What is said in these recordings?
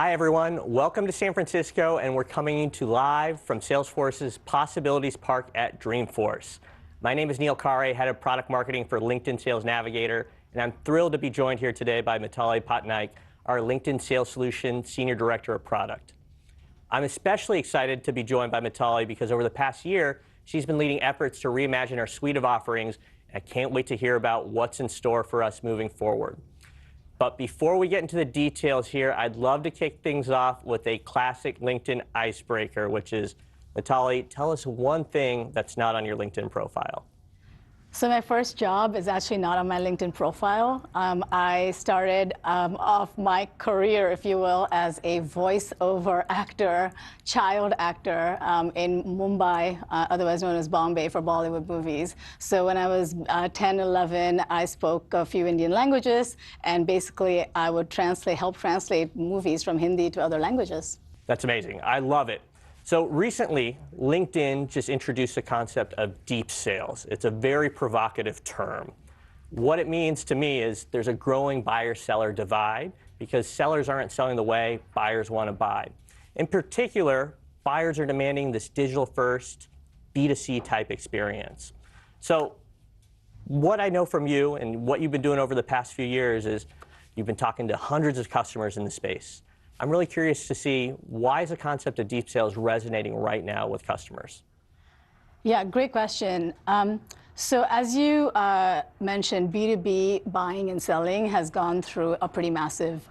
Hi, everyone. Welcome to San Francisco, and we're coming to you live from Salesforce's Possibilities Park at Dreamforce. My name is Neil Kare, Head of Product Marketing for LinkedIn Sales Navigator, and I'm thrilled to be joined here today by Mitali Patnaik, our LinkedIn Sales Solution Senior Director of Product. I'm especially excited to be joined by Mitali because over the past year, she's been leading efforts to reimagine our suite of offerings, and I can't wait to hear about what's in store for us moving forward. But before we get into the details here, I'd love to kick things off with a classic LinkedIn icebreaker, which is, Mitali, tell us one thing that's not on your LinkedIn profile. So my first job is actually not on my LinkedIn profile. I started off my career, if you will, as a voiceover actor, child actor in Mumbai, otherwise known as Bombay, for Bollywood movies. So when I was 10, 11, I spoke a few Indian languages, and basically I would help translate movies from Hindi to other languages. That's amazing. I love it. So recently, LinkedIn just introduced the concept of deep sales. It's a very provocative term. What it means to me is there's a growing buyer-seller divide because sellers aren't selling the way buyers want to buy. In particular, buyers are demanding this digital-first, B2C type experience. So what I know from you and what you've been doing over the past few years is you've been talking to hundreds of customers in the space. I'm really curious to see, why is the concept of deep sales resonating right now with customers? Yeah, great question. So as you mentioned, B2B buying and selling has gone through a pretty massive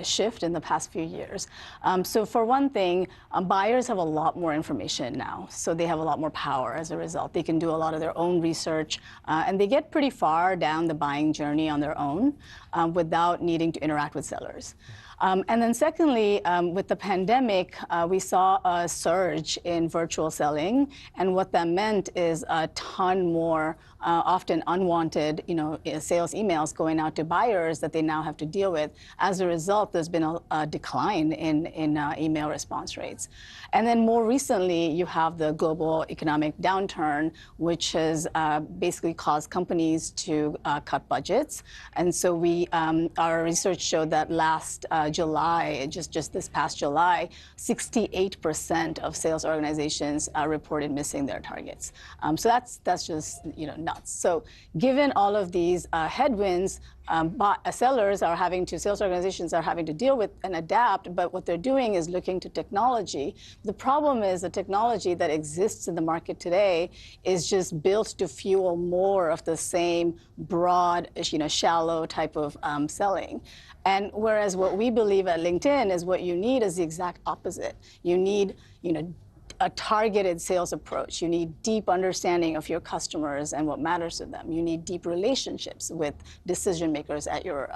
shift in the past few years. So for one thing, buyers have a lot more information now, so they have a lot more power as a result. They can do a lot of their own research, and they get pretty far down the buying journey on their own without needing to interact with sellers. And then secondly, with the pandemic, we saw a surge in virtual selling, and what that meant is a ton more often unwanted, sales emails going out to buyers that they now have to deal with. As a result, there's been a decline in email response rates. And then more recently, you have the global economic downturn, which has basically caused companies to cut budgets. And so our research showed that last July, just this past July, 68% of sales organizations reported missing their targets. So that's just nuts. So given all of these headwinds, sales organizations are having to deal with and adapt, but what they're doing is looking to technology. The problem is the technology that exists in the market today is just built to fuel more of the same broad, shallow type of selling. And whereas what we believe at LinkedIn is what you need is the exact opposite. You need, a targeted sales approach. You need deep understanding of your customers and what matters to them. You need deep relationships with decision makers at your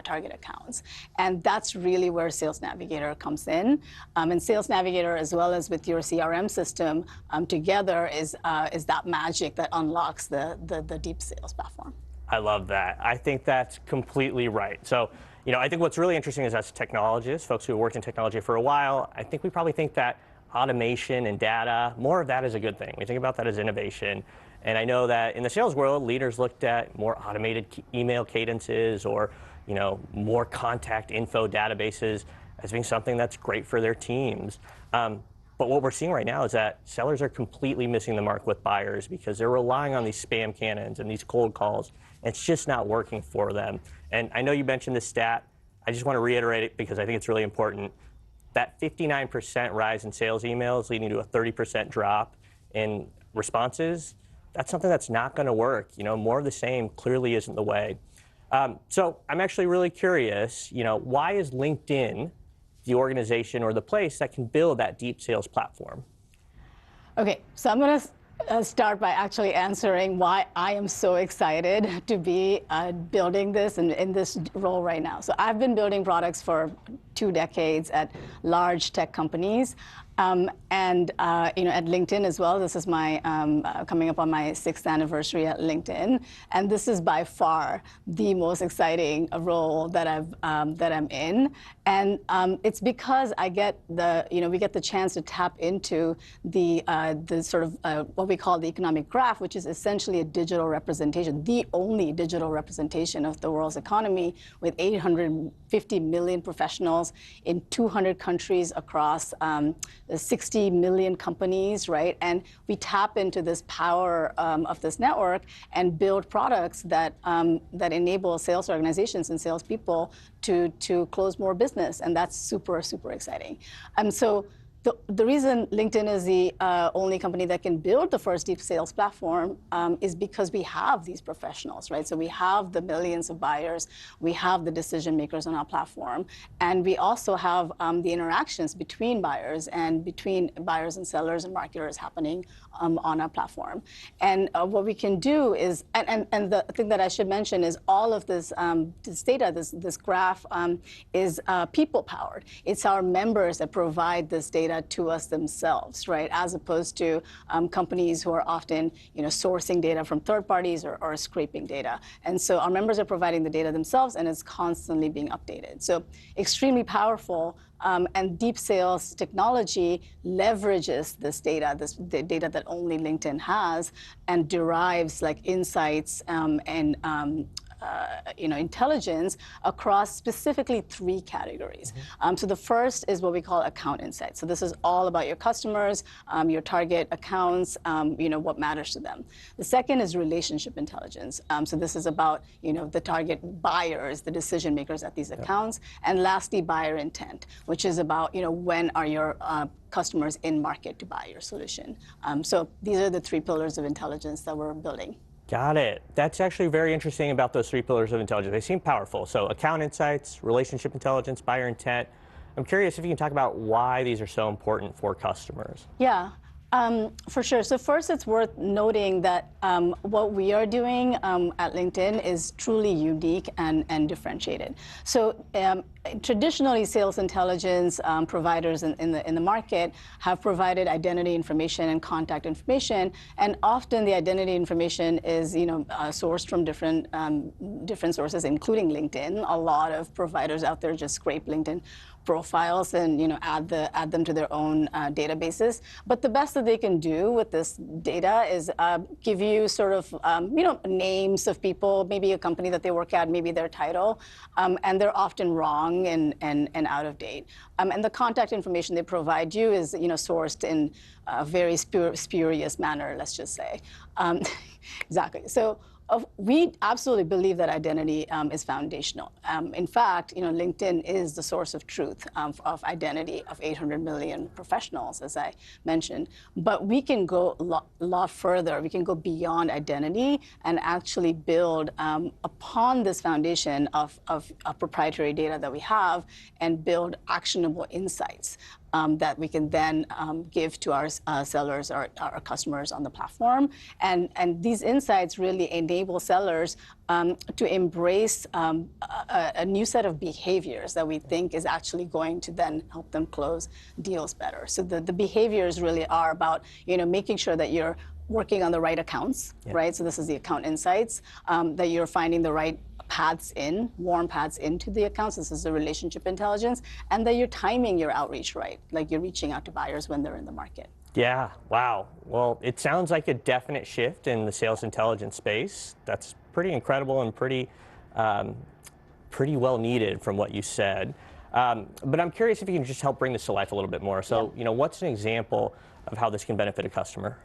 target accounts. And that's really where Sales Navigator comes in. And Sales Navigator, as well as with your CRM system, together is that magic that unlocks the deep sales platform. I love that. I think that's completely right. So, I think what's really interesting is as technologists, folks who have worked in technology for a while, I think we probably think that automation and data, more of that is a good thing. We think about that as innovation. And I know that in the sales world, leaders looked at more automated email cadences or more contact info databases as being something that's great for their teams. But what we're seeing right now is that sellers are completely missing the mark with buyers because they're relying on these spam cannons and these cold calls. And it's just not working for them. And I know you mentioned this stat. I just want to reiterate it because I think it's really important. That 59% rise in sales emails leading to a 30% drop in responses, that's something that's not going to work. More of the same clearly isn't the way. So I'm actually really curious, why is LinkedIn the organization or the place that can build that deep sales platform? Okay, so I'm going to start by actually answering why I am so excited to be building this and in this role right now. So I've been building products for 2 decades at large tech companies. At LinkedIn as well, this is my coming up on my 6th anniversary at LinkedIn, and this is by far the most exciting role that I'm in, and it's because we get the chance to tap into the sort of what we call the economic graph, which is essentially a digital representation, the only digital representation of the world's economy, with 850 million professionals in 200 countries across 60 million companies, right? And we tap into this power of this network and build products that enable sales organizations and salespeople to close more business, and that's super, super exciting. So the reason LinkedIn is the only company that can build the first deep sales platform is because we have these professionals, right? So we have the millions of buyers, we have the decision makers on our platform, and we also have the interactions between buyers and sellers and marketers happening on our platform. And what we can do is, and the thing that I should mention is all of this data, this graph is people powered. It's our members that provide this data to us themselves, right? As opposed to companies who are often, sourcing data from third parties or scraping data. And so our members are providing the data themselves, and it's constantly being updated. So extremely powerful. And deep sales technology leverages this data, the data that only LinkedIn has, and derives like insights and intelligence across specifically 3 categories. So the first is what we call account insights. So this is all about your customers, your target accounts, what matters to them. The second is relationship intelligence. So this is about the target buyers, the decision makers at these accounts. And lastly, buyer intent, which is about when are your customers in market to buy your solution. So these are the 3 pillars of intelligence that we're building. Got it. That's actually very interesting about those 3 pillars of intelligence. They seem powerful. So account insights, relationship intelligence, buyer intent. I'm curious if you can talk about why these are so important for customers. Yeah. For sure. So first, it's worth noting that what we are doing at LinkedIn is truly unique and differentiated. So traditionally, sales intelligence providers in the market have provided identity information and contact information, and often the identity information is sourced from different sources, including LinkedIn. A lot of providers out there just scrape LinkedIn profiles and add them to their own databases. But the best that they can do with this data is give you sort of names of people, maybe a company that they work at, maybe their title, and they're often wrong and out of date. And the contact information they provide you is sourced in a very spurious manner, let's just say. Exactly. So we absolutely believe that identity is foundational. In fact, LinkedIn is the source of truth of identity of 800 million professionals, as I mentioned. But we can go a lot further. We can go beyond identity and actually build upon this foundation of proprietary data that we have and build actionable insights that we can then give to our sellers or our customers on the platform. And these insights really enable sellers to embrace a new set of behaviors that we think is actually going to then help them close deals better. So the behaviors really are about making sure that you're working on the right accounts, right? So this is the account insights, that you're finding the right warm paths into the accounts. This is the relationship intelligence, and that you're timing your outreach right, like you're reaching out to buyers when they're in the market. Yeah, wow. Well, it sounds like a definite shift in the sales intelligence space. That's pretty incredible and pretty well needed from what you said. But I'm curious if you can just help bring this to life a little bit more. So, what's an example of how this can benefit a customer?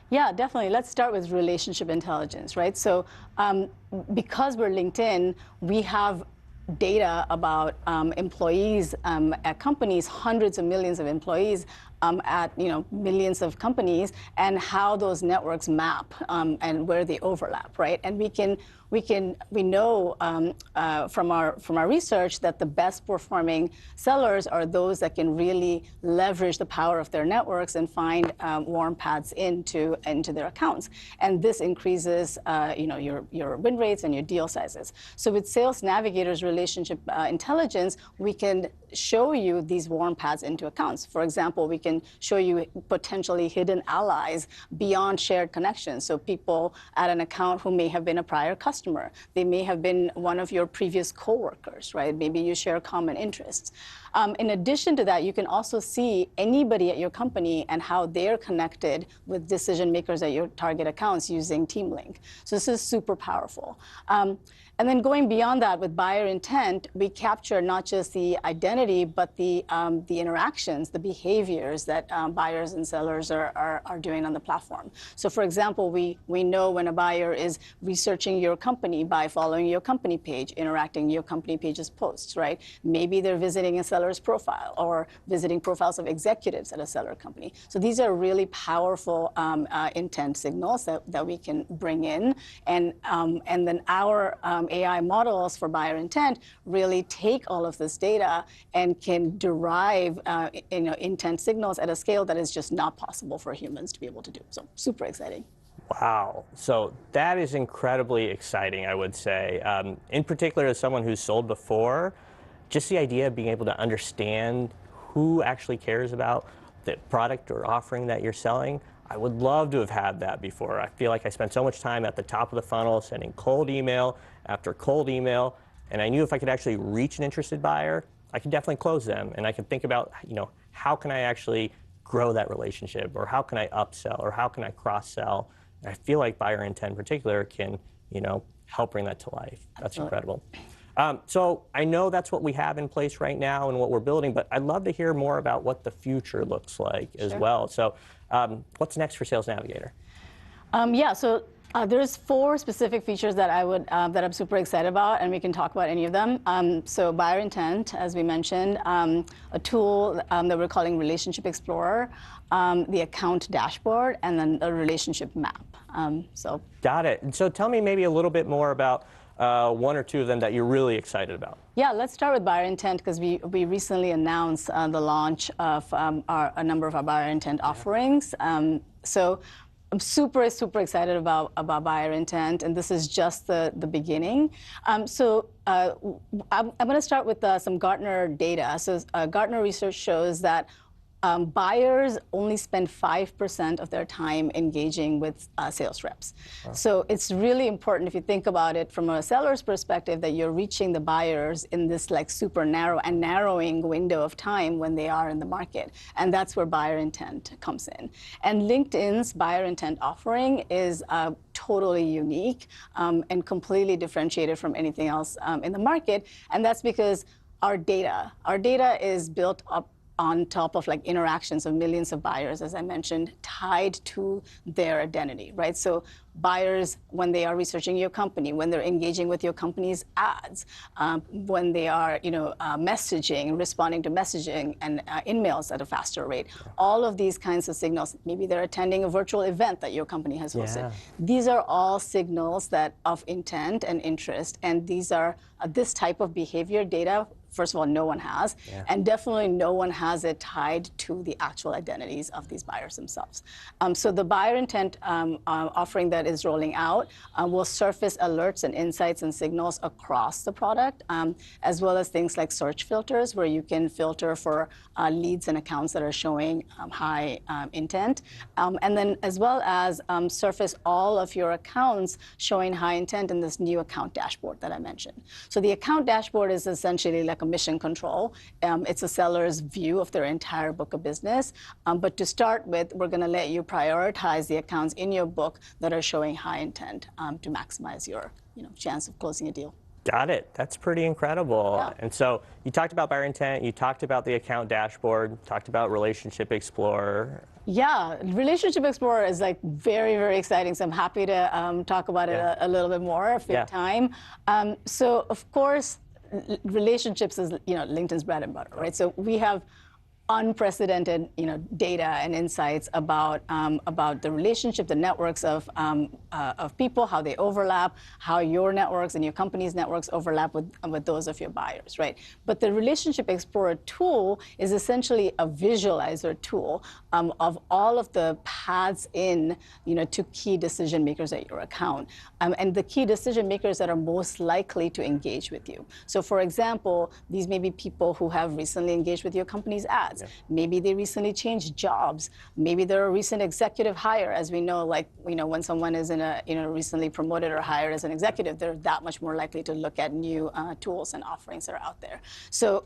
Yeah, definitely. Let's start with relationship intelligence, right? So because we're LinkedIn, we have data about employees at companies, hundreds of millions of employees at millions of companies, and how those networks map and where they overlap, right? And we can we know from our research that the best performing sellers are those that can really leverage the power of their networks and find warm paths into their accounts, and this increases your win rates and your deal sizes. So with Sales Navigator's relationship intelligence, we can show you these warm paths into accounts. For example, we can show you potentially hidden allies beyond shared connections. So people at an account who may have been a prior customer, they may have been one of your previous coworkers, right? Maybe you share common interests. In addition to that, you can also see anybody at your company and how they're connected with decision makers at your target accounts using TeamLink. So this is super powerful. And then going beyond that with buyer intent, we capture not just the identity, but the interactions, the behaviors that buyers and sellers are doing on the platform. So for example, we know when a buyer is researching your company by following your company page, interacting your company page's posts, right? Maybe they're visiting a seller's profile or visiting profiles of executives at a seller company. So these are really powerful intent signals that we can bring in. And then our AI models for buyer intent really take all of this data and can derive intent signals at a scale that is just not possible for humans to be able to do. So super exciting. Wow. So that is incredibly exciting, I would say. In particular, as someone who's sold before, just the idea of being able to understand who actually cares about the product or offering that you're selling, I would love to have had that before. I feel like I spent so much time at the top of the funnel sending cold email after cold email, and I knew if I could actually reach an interested buyer, I could definitely close them, and I could think about, how can I actually grow that relationship, or how can I upsell, or how can I cross-sell? And I feel like buyer intent in particular can, help bring that to life. That's incredible. So I know that's what we have in place right now and what we're building, but I'd love to hear more about what the future looks like as well. So what's next for Sales Navigator? So there's 4 specific features that that I'm super excited about, and we can talk about any of them. So buyer intent, as we mentioned, a tool that we're calling Relationship Explorer, the account dashboard, and then a relationship map. Got it. And so tell me maybe a little bit more about 1 or 2 of them that you're really excited about. Yeah, let's start with buyer intent, because we recently announced the launch of a number of our buyer intent offerings. So I'm super excited about buyer intent, and this is just the beginning. I'm going to start with some Gartner data. So Gartner research shows that buyers only spend 5% of their time engaging with sales reps. Wow. So it's really important, if you think about it from a seller's perspective, that you're reaching the buyers in this super narrow and narrowing window of time when they are in the market. And that's where buyer intent comes in. And LinkedIn's buyer intent offering is totally unique and completely differentiated from anything else in the market. And that's because our data is built up on top of interactions of millions of buyers, as I mentioned, tied to their identity, right? So buyers, when they are researching your company, when they're engaging with your company's ads, when they are messaging, responding to messaging and emails at a faster rate, all of these kinds of signals, maybe they're attending a virtual event that your company has hosted. Yeah. These are all signals of intent and interest, and these are this type of behavior data. First of all, no one has, and definitely no one has it tied to the actual identities of these buyers themselves. So the buyer intent offering that is rolling out will surface alerts and insights and signals across the product, as well as things like search filters, where you can filter for leads and accounts that are showing high intent, and then as well as surface all of your accounts showing high intent in this new account dashboard that I mentioned. So the account dashboard is essentially like a mission control. It's a seller's view of their entire book of business. But to start with, we're going to let you prioritize the accounts in your book that are showing high intent to maximize your chance of closing a deal. Got it. That's pretty incredible. Yeah. And so you talked about buyer intent, you talked about the account dashboard, talked about Relationship Explorer. Yeah, Relationship Explorer is very exciting. So I'm happy to talk about it a little bit more if we have time. So of course, relationships is LinkedIn's bread and butter, right? So we have unprecedented, data and insights about the relationship, the networks of people, how they overlap, how your networks and your company's networks overlap with those of your buyers, right? But the Relationship Explorer tool is essentially a visualizer tool of all of the paths in, to key decision makers at your account, and the key decision makers that are most likely to engage with you. So, for example, these may be people who have recently engaged with your company's ads. Yeah. Maybe they recently changed jobs. Maybe they're a recent executive hire. As we know, when someone is in a recently promoted or hired as an executive, they're that much more likely to look at new tools and offerings that are out there. So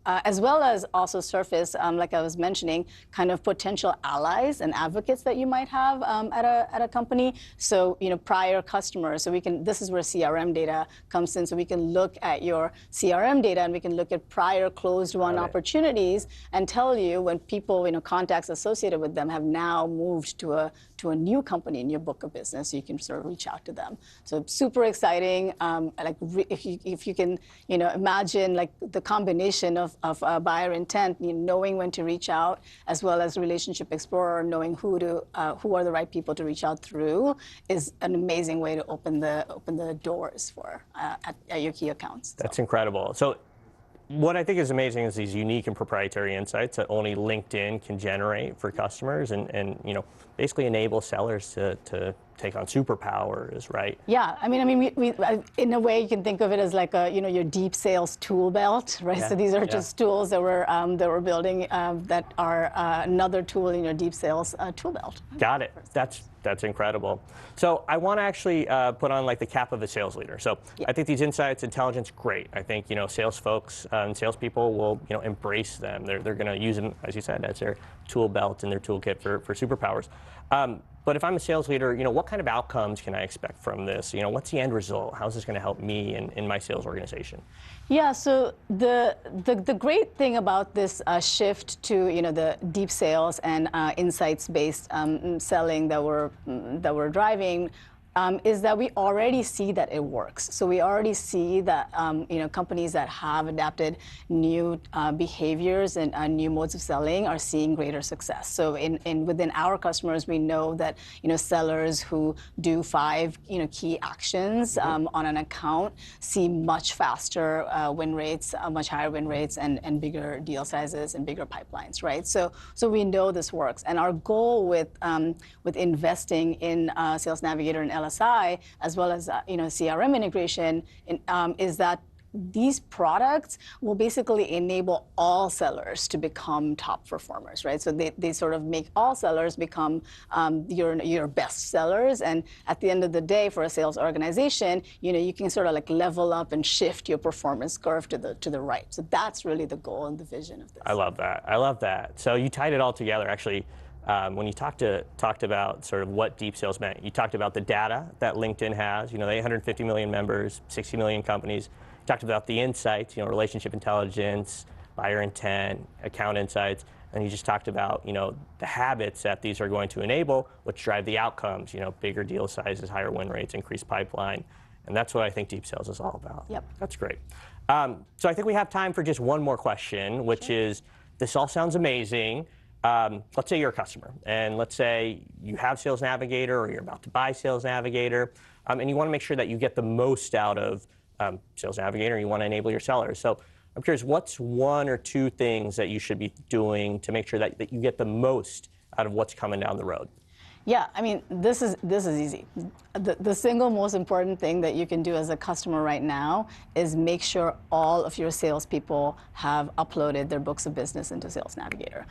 as well as also surface, like I was mentioning, kind of potential allies and advocates that you might have at a company. So prior customers. So this is where CRM data comes in. So we can look at your CRM data and we can look at prior closed-won opportunities and tell you when people, contacts associated with them have now moved to a new company in your book of business, so you can sort of reach out to them. So super exciting. If you can, imagine like the combination of buyer intent, knowing when to reach out, as well as Relationship Explorer, knowing who are the right people to reach out through, is an amazing way to open the doors for at your key accounts. That's incredible. So what I think is amazing is these unique and proprietary insights that only LinkedIn can generate for customers and basically enable sellers to take on superpowers, right? Yeah, I mean, we in a way you can think of it as like your deep sales tool belt, right? Yeah. So these are just tools that we're building that are another tool in your deep sales tool belt. Got it. That's incredible. So I want to actually put on like the cap of a sales leader. So I think these insights, intelligence, great. I think sales folks and salespeople will embrace them. They're going to use them, as you said, as their tool belt and their toolkit for superpowers. But if I'm a sales leader, what kind of outcomes can I expect from this? What's the end result? How is this going to help me in my sales organization? Yeah, so the great thing about this shift to the deep sales and insights-based selling that we're driving is that we already see that it works. So we already see that companies that have adapted new behaviors and new modes of selling are seeing greater success. So within our customers, we know that sellers who do 5 key actions on an account see much faster win rates, much higher win rates, and bigger deal sizes and bigger pipelines, right? So we know this works, and our goal with investing in Sales Navigator and LSI, as well as CRM integration, is that these products will basically enable all sellers to become top performers, right? So they sort of make all sellers become your best sellers, and at the end of the day, for a sales organization, you can sort of like level up and shift your performance curve to the right. So that's really the goal and the vision of this. I love that. So you tied it all together, actually. When you talked about sort of what deep sales meant, you talked about the data that LinkedIn has. They 150 million members, 60 million companies. You talked about the insights, relationship intelligence, buyer intent, account insights, and you just talked about the habits that these are going to enable, which drive the outcomes. Bigger deal sizes, higher win rates, increased pipeline, and that's what I think deep sales is all about. Yep. That's great. So I think we have time for just one more question, which is, this all sounds amazing. Let's say you're a customer, and let's say you have Sales Navigator or you're about to buy Sales Navigator, and you want to make sure that you get the most out of Sales Navigator, and you want to enable your sellers. So I'm curious, what's 1 or 2 things that you should be doing to make sure that you get the most out of what's coming down the road? Yeah, I mean, this is easy. The single most important thing that you can do as a customer right now is make sure all of your salespeople have uploaded their books of business into Sales Navigator.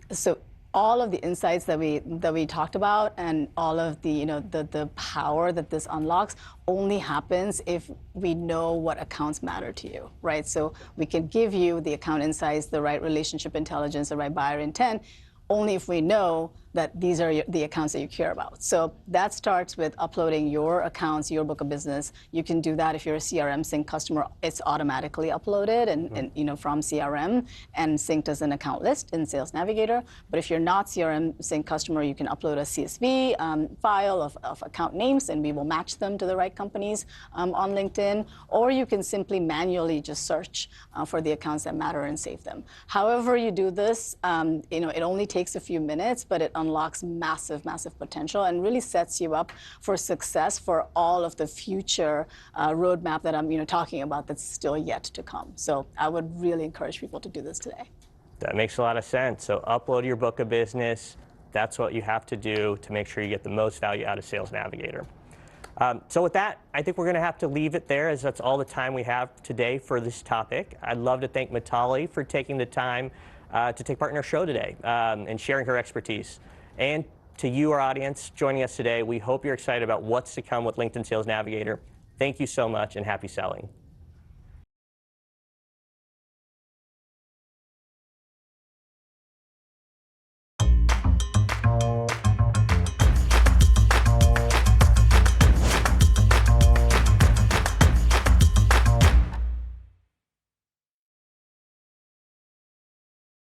So all of the insights that we talked about and all of the power that this unlocks only happens if we know what accounts matter to you, right? So we can give you the account insights, the right relationship intelligence, the right buyer intent, only if we know that these are the accounts that you care about. So that starts with uploading your accounts, your book of business. You can do that if you're a CRM Sync customer. It's automatically uploaded and from CRM and synced as an account list in Sales Navigator. But if you're not CRM Sync customer, you can upload a CSV file of account names, and we will match them to the right companies on LinkedIn. Or you can simply manually just search for the accounts that matter and save them. However you do this, it only takes a few minutes, but it unlocks massive, massive potential and really sets you up for success for all of the future roadmap that I'm talking about that's still yet to come. So I would really encourage people to do this today. That makes a lot of sense. So upload your book of business. That's what you have to do to make sure you get the most value out of Sales Navigator. So with that, I think we're going to have to leave it there, as that's all the time we have today for this topic. I'd love to thank Mitali for taking the time to take part in our show today and sharing her expertise. And to you, our audience, joining us today, we hope you're excited about what's to come with LinkedIn Sales Navigator. Thank you so much, and happy selling.